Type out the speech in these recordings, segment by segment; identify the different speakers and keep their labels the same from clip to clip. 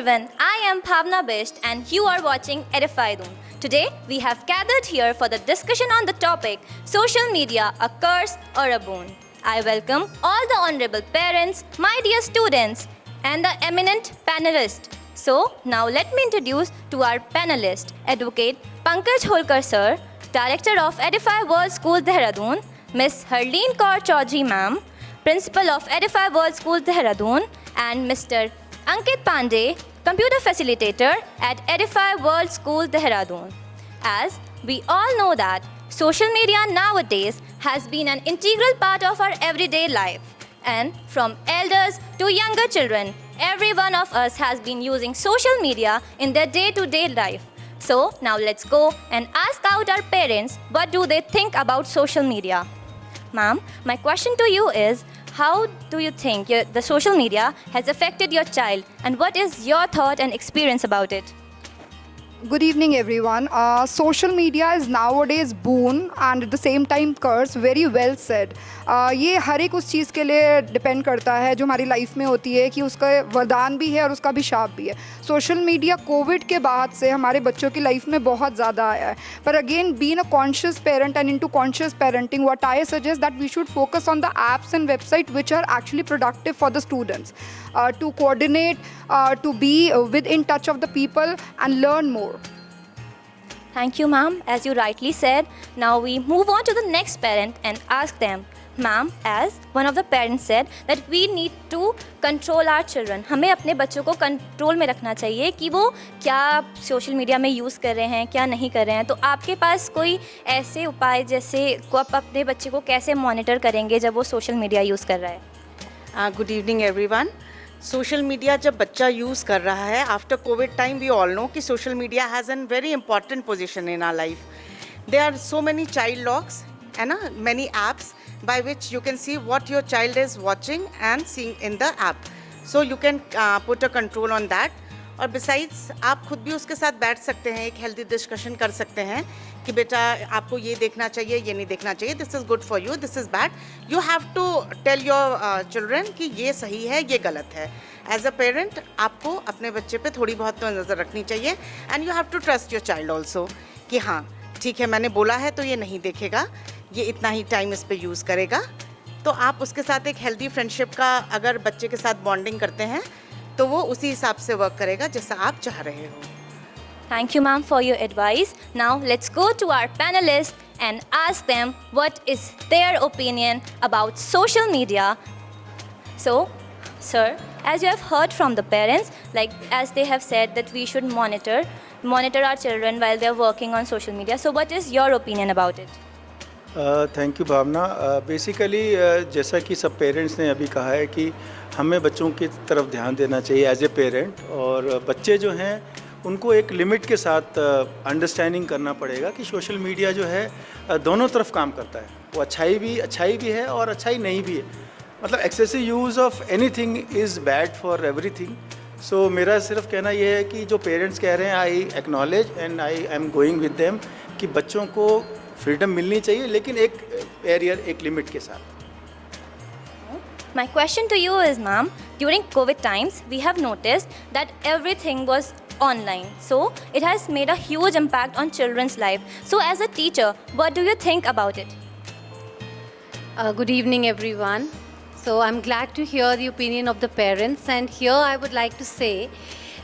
Speaker 1: everyone, I am Bhavna Bisht and you are watching Edifiedum. Today we have gathered here for the discussion on the topic social media, a curse or a boon. I welcome all the honorable parents, my dear students and the eminent panelists. So now let me introduce to our panelist, Advocate Pankaj Holkar sir, Director of Edify World School Dehradun, Miss Harleen Kaur Chaudhary ma'am, Principal of Edify World School Dehradun, and Mr. Ankit Pandey, Computer Facilitator at Edify World School Dehradun. As we all know that social media nowadays has been an integral part of our everyday life. And from elders to younger children, every one of us has been using social media in their day-to-day life. So now let's go and ask out our parents what do they think about social media. Ma'am, my question to you is, how do you think the social media has affected your child and what is your thought and experience about it?
Speaker 2: Good evening everyone. Social media is nowadays boon and at the same time curse. Very well said. ये हर एक उस चीज़ के लिए depend करता है जो हमारी life में होती है कि उसका वरदान भी है और उसका भी शाप भी है. सोशल मीडिया कोविड के बाद से हमारे बच्चों की लाइफ में बहुत ज़्यादा आया है. पर again being a conscious parent and into conscious parenting, what I suggest that we should focus on the apps and website which are actually productive for the students, to coordinate, to be within touch of the people and learn more.
Speaker 1: Thank you, ma'am. As you rightly said, now we move on to the next parent and ask them, ma'am, as one of the parents said that we need to control our children. हमें अपने बच्चों को control में रखना चाहिए कि वो क्या सोशल मीडिया में यूज़ कर रहे हैं, क्या नहीं कर रहे हैं. तो आपके पास कोई ऐसे उपाय जैसे को आप अपने बच्चे को कैसे मॉनिटर करेंगे जब वो सोशल मीडिया यूज़ कर रहा है?
Speaker 3: Good evening everyone. Social media जब बच्चा यूज़ कर रहा है after Covid time, we all know कि social media has an very important position in our life. There are so many child locks है ना, many apps by which you can see what your child is watching and seeing in the app. So you can put a control on that. और besides आप खुद भी उसके साथ बैठ सकते हैं, एक हेल्दी डिस्कशन कर सकते हैं कि बेटा आपको ये देखना चाहिए, ये नहीं देखना चाहिए, this is good for you, this is bad. You have to tell your children कि ये सही है, ये गलत है. एज अ पेरेंट आपको अपने बच्चे पे थोड़ी बहुत तो नज़र रखनी चाहिए and you have to trust your child also कि हाँ ठीक है, मैंने बोला है तो ये नहीं देखेगा, ये इतना ही टाइम इस पे यूज़ करेगा. तो आप उसके साथ एक हेल्दी फ्रेंडशिप का अगर बच्चे के साथ बॉन्डिंग करते हैं तो वो उसी हिसाब से वर्क करेगा जैसा आप चाह रहे हो.
Speaker 1: Thank you, ma'am, for your advice. Now let's go to our panelists and ask them what is their opinion about social media. So, sir, as you have heard from the parents, like as they have said that we should monitor our children while they are working on social media. So what is your opinion about it?
Speaker 4: Thank you Bhavana. Basically जैसा कि सब parents ने अभी कहा है कि हमें बच्चों की तरफ ध्यान देना चाहिए एज ए पेरेंट, और बच्चे जो हैं उनको एक लिमिट के साथ अंडरस्टैंडिंग करना पड़ेगा कि सोशल मीडिया जो है दोनों तरफ काम करता है. वो अच्छाई भी है और अच्छाई नहीं भी है. मतलब excessive use of anything is bad for everything. So मेरा सिर्फ कहना ये है कि जो पेरेंट्स कह रहे हैं, I acknowledge and I am going with them कि बच्चों को फ्रीडम मिलनी चाहिए लेकिन एक एरियर, एक लिमिट के साथ.
Speaker 1: My question to you is, ma'am, during COVID times, we have noticed that everything was online. So it has made a huge impact on children's life. So as a teacher, what do you think about it?
Speaker 5: Good evening, everyone. So I'm glad to hear the opinion of the parents, and here I would like to say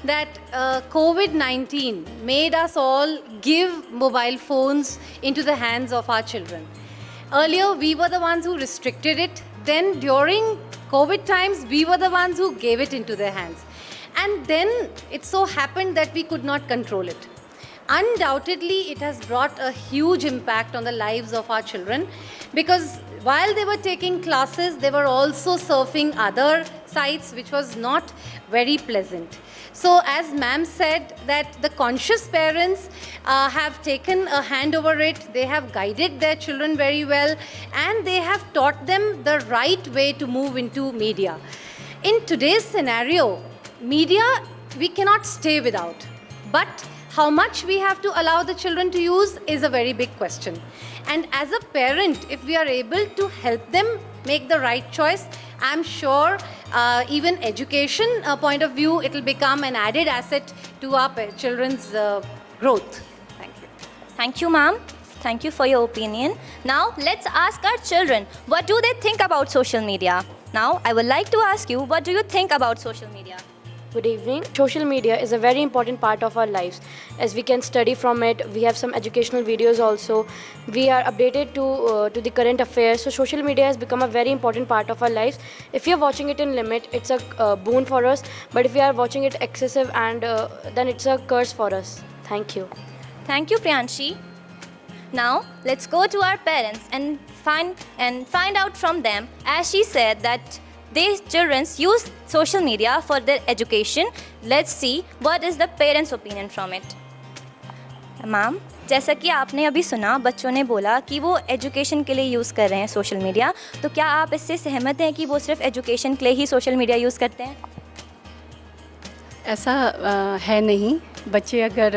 Speaker 5: that COVID-19 made us all give mobile phones into the hands of our children. Earlier, we were the ones who restricted it. Then during COVID times, we were the ones who gave it into their hands. And then it so happened that we could not control it. Undoubtedly, it has brought a huge impact on the lives of our children, because while they were taking classes, they were also surfing other sites, which was not very pleasant. So as ma'am said, that the conscious parents have taken a hand over it. They have guided their children very well, and they have taught them the right way to move into media. In today's scenario, media we cannot stay without, but how much we have to allow the children to use is a very big question. And as a parent, if we are able to help them make the right choice, I'm sure even education point of view, it will become an added asset to our children's growth. Thank you.
Speaker 1: Thank you, ma'am. Thank you for your opinion. Now, let's ask our children, what do they think about social media? Now, I would like to ask you, what do you think about social media?
Speaker 6: Good evening. Social media is a very important part of our lives as we can study from it. We have some educational videos also. We are updated to the current affairs. So social media has become a very important part of our lives. If you are watching it in limit, it's a boon for us. But if we are watching it excessive and then it's a curse for us. Thank you.
Speaker 1: Thank you, Priyanshi. Now, let's go to our parents and find out from them, as she said that these children use social media for their education. Let's see what is the parents' opinion from it. Ma'am, जैसा कि आपने अभी सुना, बच्चों ने बोला कि वो एजुकेशन के लिए यूज़ कर रहे हैं सोशल मीडिया, तो क्या आप इससे सहमत हैं कि वो सिर्फ एजुकेशन के लिए ही सोशल मीडिया यूज़ करते हैं?
Speaker 7: ऐसा है नहीं। बच्चे अगर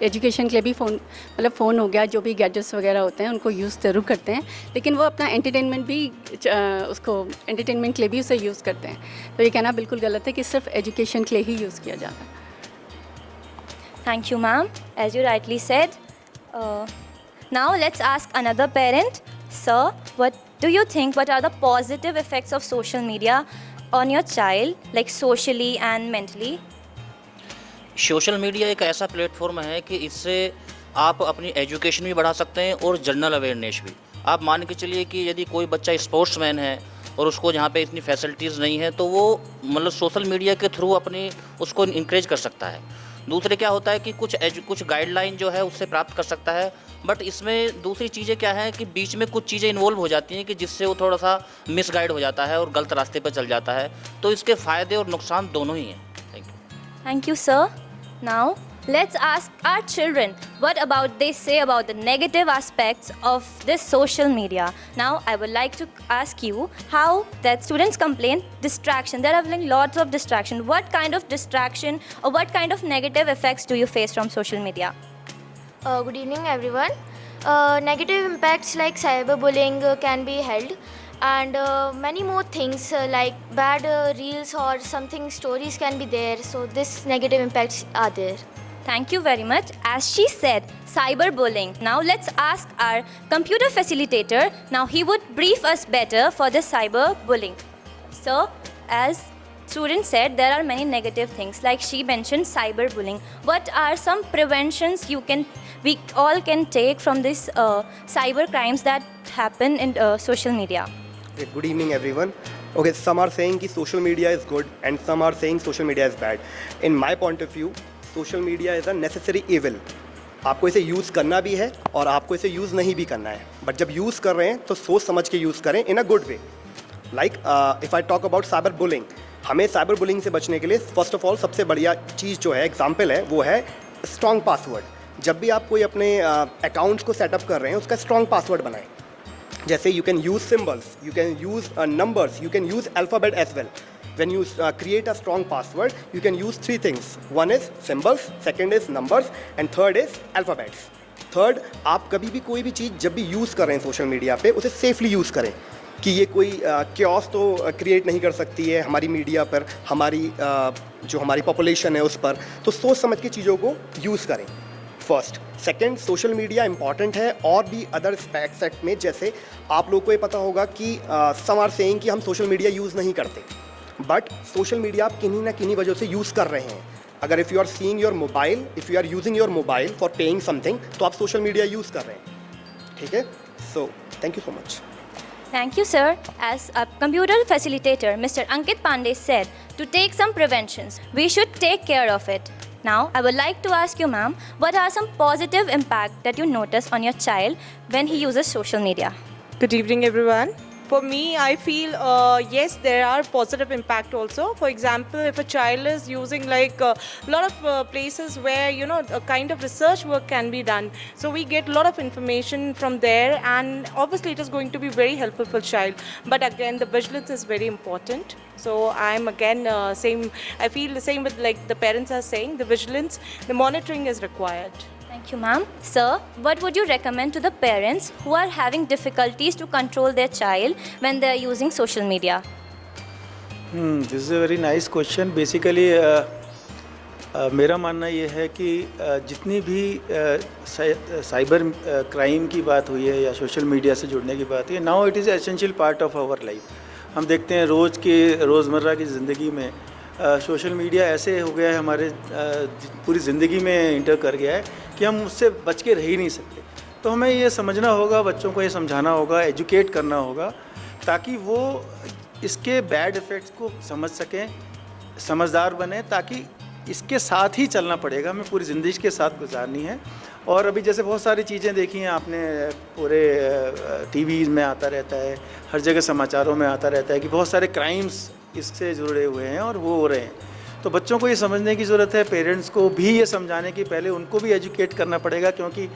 Speaker 7: एजुकेशन के लिए भी फ़ोन हो गया, जो भी गैजेट्स वगैरह होते हैं उनको यूज़ ज़रूर करते हैं, लेकिन वो अपना एंटरटेनमेंट भी उसको एंटरटेनमेंट के लिए भी उसे यूज़ करते हैं। तो ये कहना बिल्कुल गलत है कि सिर्फ एजुकेशन के लिए ही यूज़ किया जाता है।
Speaker 1: Thank you, ma'am. As you rightly said. Now let's ask another parent. Sir, what do you think? What are the positive effects of social media on your child, like socially and mentally?
Speaker 8: Social media एक ऐसा platform है कि इससे आप अपनी education भी बढ़ा सकते हैं और जनरल अवेयरनेस भी। आप मान के चलिए कि यदि कोई बच्चा स्पोर्ट्समैन है और उसको जहाँ पे इतनी फैसिलिटीज़ नहीं है, तो वो मतलब सोशल मीडिया के थ्रू अपनी उसको इंकरेज कर सकता है। दूसरे क्या होता है कि कुछ गाइडलाइन जो है उससे प्राप्त कर सकता है, बट इसमें दूसरी चीज़ें क्या है कि बीच में कुछ चीज़ें इन्वॉल्व हो जाती हैं कि जिससे वो थोड़ा सा मिसगाइड हो जाता है और गलत रास्ते पर चल जाता है। तो इसके फ़ायदे और नुकसान दोनों ही हैं। Thank you.
Speaker 1: Thank you, sir. Now, let's ask our children what about they say about the negative aspects of this social media. Now, I would like to ask you how that students complain distraction. There are lots of distraction. What kind of distraction or what kind of negative effects do you face from social media?
Speaker 9: Good evening, everyone. Negative impacts like cyberbullying can be held, and many more things like bad reels or something stories can be there. So this negative impacts are there.
Speaker 1: Thank you very much. As she said, cyberbullying. Now let's ask our computer facilitator. Now he would brief us better for the cyberbullying. So, as student said, there are many negative things. Like she mentioned, cyberbullying. What are some preventions we all can take from this cyber crimes that happen in social media?
Speaker 10: Okay, good evening, everyone. Okay, some are saying that social media is good and some are saying social media is bad. In my point of view, social media is a necessary evil. आपको इसे use करना भी है और आपको इसे use नहीं भी करना है, बट जब यूज़ कर रहे हैं तो सोच समझ के यूज़ करें in a good way. Like if I talk about cyber bullying, हमें साइबर बुलिंग से बचने के लिए फर्स्ट ऑफ ऑल सबसे बढ़िया चीज़ जो है एग्जाम्पल है वो है स्ट्रॉन्ग पासवर्ड। जब भी आप कोई अपने अकाउंट्स को सेटअप कर रहे हैं उसका स्ट्रॉन्ग पासवर्ड बनाएं। जैसे you can use symbols, you can use numbers, you can use alphabet as well. When you create a strong password, you can use three things. One is symbols, second is numbers, and third is alphabets. Third, आप कभी भी कोई भी चीज़ जब भी use कर रहे हैं सोशल मीडिया पे उसे सेफली यूज़ करें कि ये कोई क्योस तो क्रिएट नहीं कर सकती है हमारी मीडिया पर, हमारी जो हमारी पॉपुलेशन है उस पर। तो सोच समझ के चीज़ों को यूज़ करें first. Second, social media important है और भी अदर एस्पेक्ट में, जैसे आप लोगों को ये पता होगा कि सम आर सेइंग कि हम सोशल मीडिया यूज़ नहीं करते, बट सोशल मीडिया आप किन्हीं ना किन्हीं वजह से यूज़ कर रहे हैं। अगर if you are seeing your mobile, if you are using your mobile for paying something, तो आप सोशल मीडिया यूज़ कर रहे हैं। ठीक है, so thank you so much.
Speaker 1: Thank you, sir. As a computer facilitator, Mr. Ankit Pandey said, to take some preventions, we should take care of it. Now, I would like to ask you, ma'am, what are some positive impact that you notice on your child when he uses social media?
Speaker 11: Good evening, everyone. For me, I feel yes, there are positive impact also. For example, if a child is using like a lot of places where a kind of research work can be done, so we get a lot of information from there, and obviously it is going to be very helpful for child. But again, the vigilance is very important. So I'm again same. I feel the same with like the parents are saying. The vigilance, the monitoring is required.
Speaker 1: Thank you, ma'am. Sir, what would you recommend to the parents who are having difficulties to control their child when they are using social media?
Speaker 4: This is a very nice question. Basically मेरा मानना ये है कि जितनी भी cyber crime की बात हुई है या सोशल मीडिया से जुड़ने की बात हुई है, now it is essential part of our life. हम देखते हैं रोज़मर्रा की ज़िंदगी में सोशल मीडिया ऐसे हो गया है, हमारे पूरी ज़िंदगी में इंटर कर गया है कि हम उससे बच के रह ही नहीं सकते। तो हमें ये समझना होगा, बच्चों को ये समझाना होगा, एजुकेट करना होगा, ताकि वो इसके बैड इफ़ेक्ट्स को समझ सकें, समझदार बने, ताकि इसके साथ ही चलना पड़ेगा, हमें पूरी ज़िंदगी के साथ गुजारनी है। और अभी जैसे बहुत सारी चीज़ें देखी हैं आपने, पूरे टीवीज़ में आता रहता है, हर जगह समाचारों में आता रहता है कि बहुत सारे क्राइम्स इससे जुड़े हुए हैं और वो हो रहे हैं। तो बच्चों को ये समझने की ज़रूरत है, पेरेंट्स को भी ये समझाने की, पहले उनको भी एजुकेट करना पड़ेगा। क्योंकि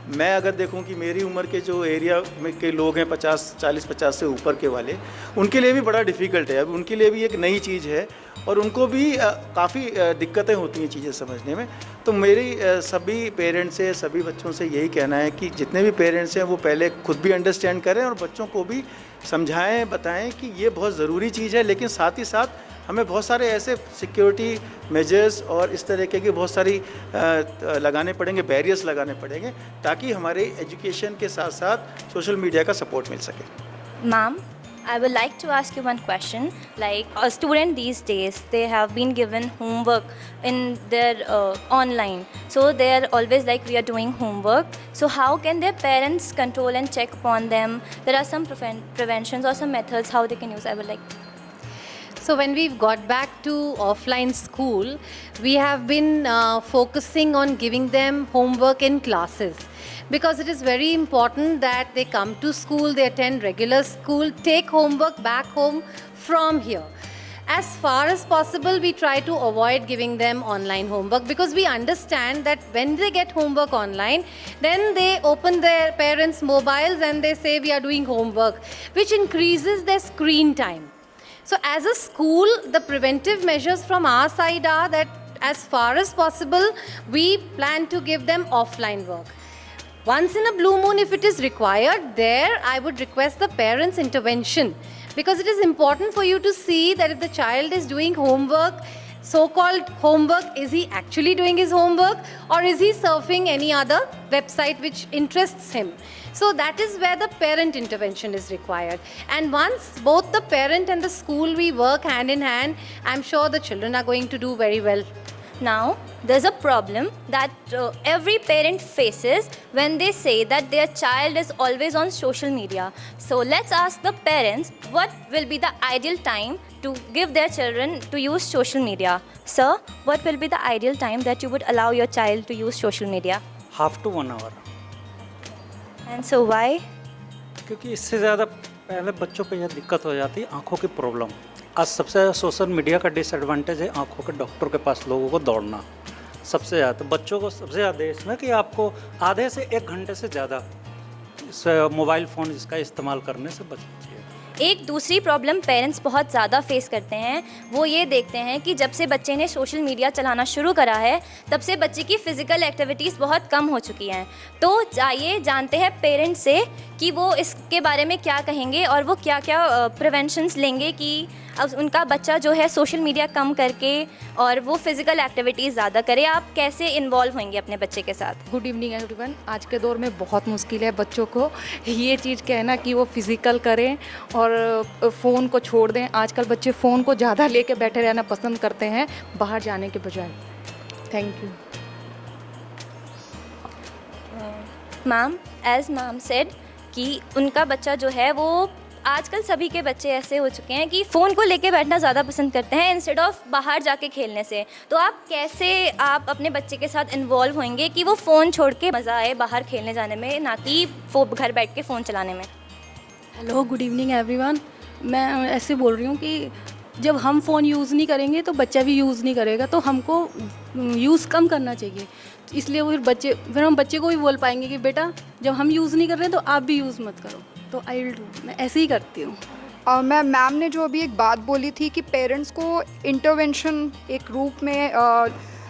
Speaker 4: मैं अगर देखूं कि मेरी उम्र के जो एरिया में के लोग हैं 40-50 से ऊपर के वाले, उनके लिए भी बड़ा डिफ़िकल्ट है। अब उनके लिए भी एक नई चीज़ है और उनको भी काफ़ी दिक्कतें होती हैं चीज़ें समझने में। तो मेरी सभी पेरेंट्स से, सभी बच्चों से यही कहना है कि जितने भी पेरेंट्स हैं वो पहले खुद भी अंडरस्टैंड करें और बच्चों को भी समझाएं, बताएं कि ये बहुत ज़रूरी चीज़ है। लेकिन साथ ही साथ हमें बहुत सारे ऐसे सिक्योरिटी मेजर्स और इस तरीके की बहुत सारी लगाने पड़ेंगे, बैरियर्स लगाने पड़ेंगे, ताकि हमारे एजुकेशन के साथ साथ सोशल मीडिया का सपोर्ट मिल सके।
Speaker 1: Ma'am, I would like to ask you one question. Like a student these days, they have been given homework in their online. So they are always like, we are doing homework. So how can their parents control and check upon them? There are some preventions or some methods how they can use. I would like.
Speaker 5: So when we've got back to offline school, we have been focusing on giving them homework in classes, because it is very important that they come to school, they attend regular school, take homework back home from here. As far as possible, we try to avoid giving them online homework, because we understand that when they get homework online, then they open their parents' mobiles and they say we are doing homework, which increases their screen time. So as a school, the preventive measures from our side are that as far as possible, we plan to give them offline work. Once in a blue moon, if it is required, there I would request the parents' intervention, because it is important for you to see that if the child is doing homework, so-called homework, is he actually doing his homework or is he surfing any other website which interests him? So that is where the parent intervention is required. And once both the parent and the school, we work hand in hand, I'm sure the children are going to do very well.
Speaker 1: Now, there's a problem that every parent faces when they say that their child is always on social media. So let's ask the parents, what will be the ideal time to give their children to use social media? Sir, what will be the ideal time that you would allow your child to use social media?
Speaker 12: Half to 1 hour,
Speaker 1: And so why?
Speaker 12: क्योंकि इससे ज़्यादा पहले बच्चों पे यह दिक्कत हो जाती है, आंखों की प्रॉब्लम। आज सबसे ज़्यादा सोशल मीडिया का डिसएडवांटेज है आंखों के डॉक्टर के पास लोगों को दौड़ना। सबसे ज़्यादा तो बच्चों को सबसे ज़्यादा इसमें कि आपको आधे से 1 घंटे से ज़्यादा इस मोबाइल फ़ोन इसका इस्तेमाल करने से बचिए।
Speaker 1: एक दूसरी प्रॉब्लम पेरेंट्स बहुत ज़्यादा फेस करते हैं, वो ये देखते हैं कि जब से बच्चे ने सोशल मीडिया चलाना शुरू करा है, तब से बच्चे की फ़िज़िकल एक्टिविटीज़ बहुत कम हो चुकी हैं। तो आइए जानते हैं पेरेंट्स से कि वो इसके बारे में क्या कहेंगे और वो क्या क्या प्रिवेंशंस लेंगे कि अब उनका बच्चा जो है सोशल मीडिया कम करके और वो फिज़िकल एक्टिविटीज़ ज़्यादा करे। आप कैसे इन्वॉल्व होंगे अपने बच्चे के साथ?
Speaker 13: Good evening everyone. आज के दौर में बहुत मुश्किल है बच्चों को ये चीज़ कहना कि वो फिज़िकल करें और फ़ोन को छोड़ दें। आजकल बच्चे फ़ोन को ज़्यादा लेके बैठे रहना पसंद करते हैं बाहर जाने के बजाय। Thank you.
Speaker 1: Ma'am, as ma'am said कि उनका बच्चा जो है वो आजकल सभी के बच्चे ऐसे हो चुके हैं कि फ़ोन को लेके बैठना ज़्यादा पसंद करते हैं इंस्टेड ऑफ बाहर जाके खेलने से। तो आप कैसे अपने बच्चे के साथ इन्वॉल्व होंगे कि वो फ़ोन छोड़ के मज़ा आए बाहर खेलने जाने में, ना कि वो घर बैठ के फ़ोन चलाने में?
Speaker 13: Hello, good evening everyone. मैं ऐसे बोल रही हूँ कि जब हम फ़ोन यूज़ नहीं करेंगे तो बच्चा भी यूज़ नहीं करेगा, तो हमको यूज़ कम करना चाहिए। इसलिए फिर हम बच्चे को भी बोल पाएंगे कि बेटा जब हम यूज़ नहीं कर रहे तो आप भी यूज़ मत करो। तो आई विल डू, मैं ऐसे ही करती हूँ।
Speaker 2: मैम ने जो अभी एक बात बोली थी कि पेरेंट्स को इंटरवेंशन एक रूप में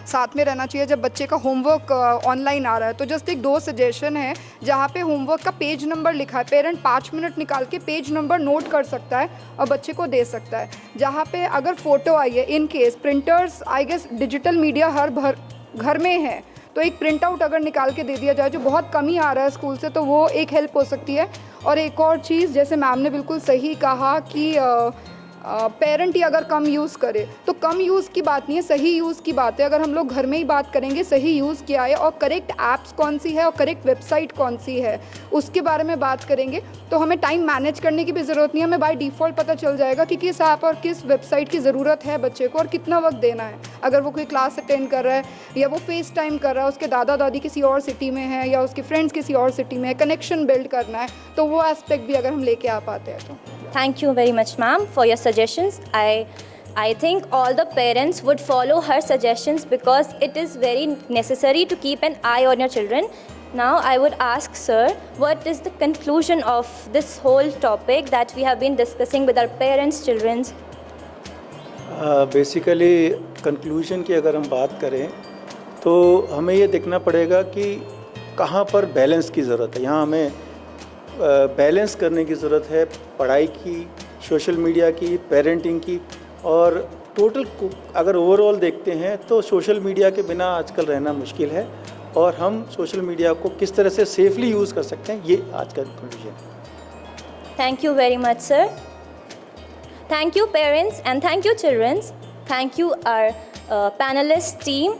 Speaker 2: साथ में रहना चाहिए जब बच्चे का होमवर्क ऑनलाइन आ रहा है। तो जस्ट एक 2 सजेशन है जहाँ पे होमवर्क का पेज नंबर लिखा है, पेरेंट 5 मिनट निकाल के पेज नंबर नोट कर सकता है और बच्चे को दे सकता है। जहाँ पे अगर फ़ोटो आई है, in case printers I guess digital media हर घर में है, तो एक प्रिंट आउट अगर निकाल के दे दिया जाए, जो बहुत कम ही आ रहा है स्कूल से, तो वो एक हेल्प हो सकती है। और एक और चीज़, जैसे मैम ने बिल्कुल सही कहा कि पेरेंट ही अगर कम यूज़ करे, तो कम यूज़ की बात नहीं है, सही यूज़ की बात है। अगर हम लोग घर में ही बात करेंगे सही यूज़ क्या है और करेक्ट ऐप्स कौन सी है और करेक्ट वेबसाइट कौन सी है, उसके बारे में बात करेंगे, तो हमें टाइम मैनेज करने की भी ज़रूरत नहीं है। हमें बाय डिफ़ॉल्ट पता चल जाएगा कि किस ऐप और किस वेबसाइट की ज़रूरत है बच्चे को और कितना वक्त देना है। अगर वो कोई क्लास अटेंड कर रहा है या वो फेस टाइम कर रहा है, उसके दादा दादी किसी और सिटी में है या उसके फ्रेंड्स किसी और सिटी में है, कनेक्शन बिल्ड करना है, तो वो एस्पेक्ट भी अगर हम लेके आ पाते हैं तो।
Speaker 1: Thank you very much, ma'am, for your suggestions. I think all the parents would follow her suggestions because it is very necessary to keep an eye on your children. Now, I would ask, sir, what is the conclusion of this whole topic that we have been discussing with our parents, children's?
Speaker 4: Basically conclusion की अगर हम बात करें तो हमें ये देखना पड़ेगा कि कहाँ पर बैलेंस की ज़रूरत है। यहाँ हमें बैलेंस करने की ज़रूरत है, पढ़ाई की, सोशल मीडिया की, पेरेंटिंग की, और टोटल अगर ओवरऑल देखते हैं तो सोशल मीडिया के बिना आजकल रहना मुश्किल है और हम सोशल मीडिया को किस तरह से सेफली यूज़ कर सकते हैं, ये आज का कंक्लूजन है।
Speaker 1: Thank you very much, sir. Thank you, parents, and thank you, children. Thank you, our panelist team.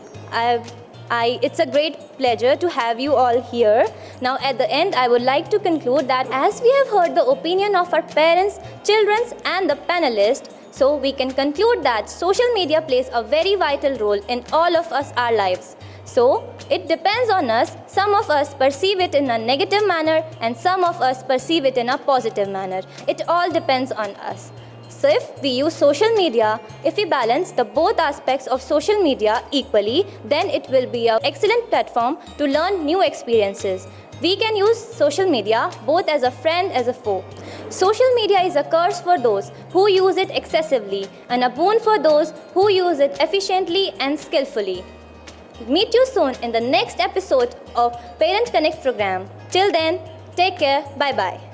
Speaker 1: It's a great pleasure to have you all here. Now, at the end, I would like to conclude that as we have heard the opinion of our parents, children, and the panelists, so we can conclude that social media plays a very vital role in all of our lives. So, it depends on us. Some of us perceive it in a negative manner and some of us perceive it in a positive manner. It all depends on us. So if we use social media, if we balance the both aspects of social media equally, then it will be an excellent platform to learn new experiences. We can use social media both as a friend, as a foe. Social media is a curse for those who use it excessively and a boon for those who use it efficiently and skillfully. Meet you soon in the next episode of Parent Connect program. Till then, take care. Bye-bye.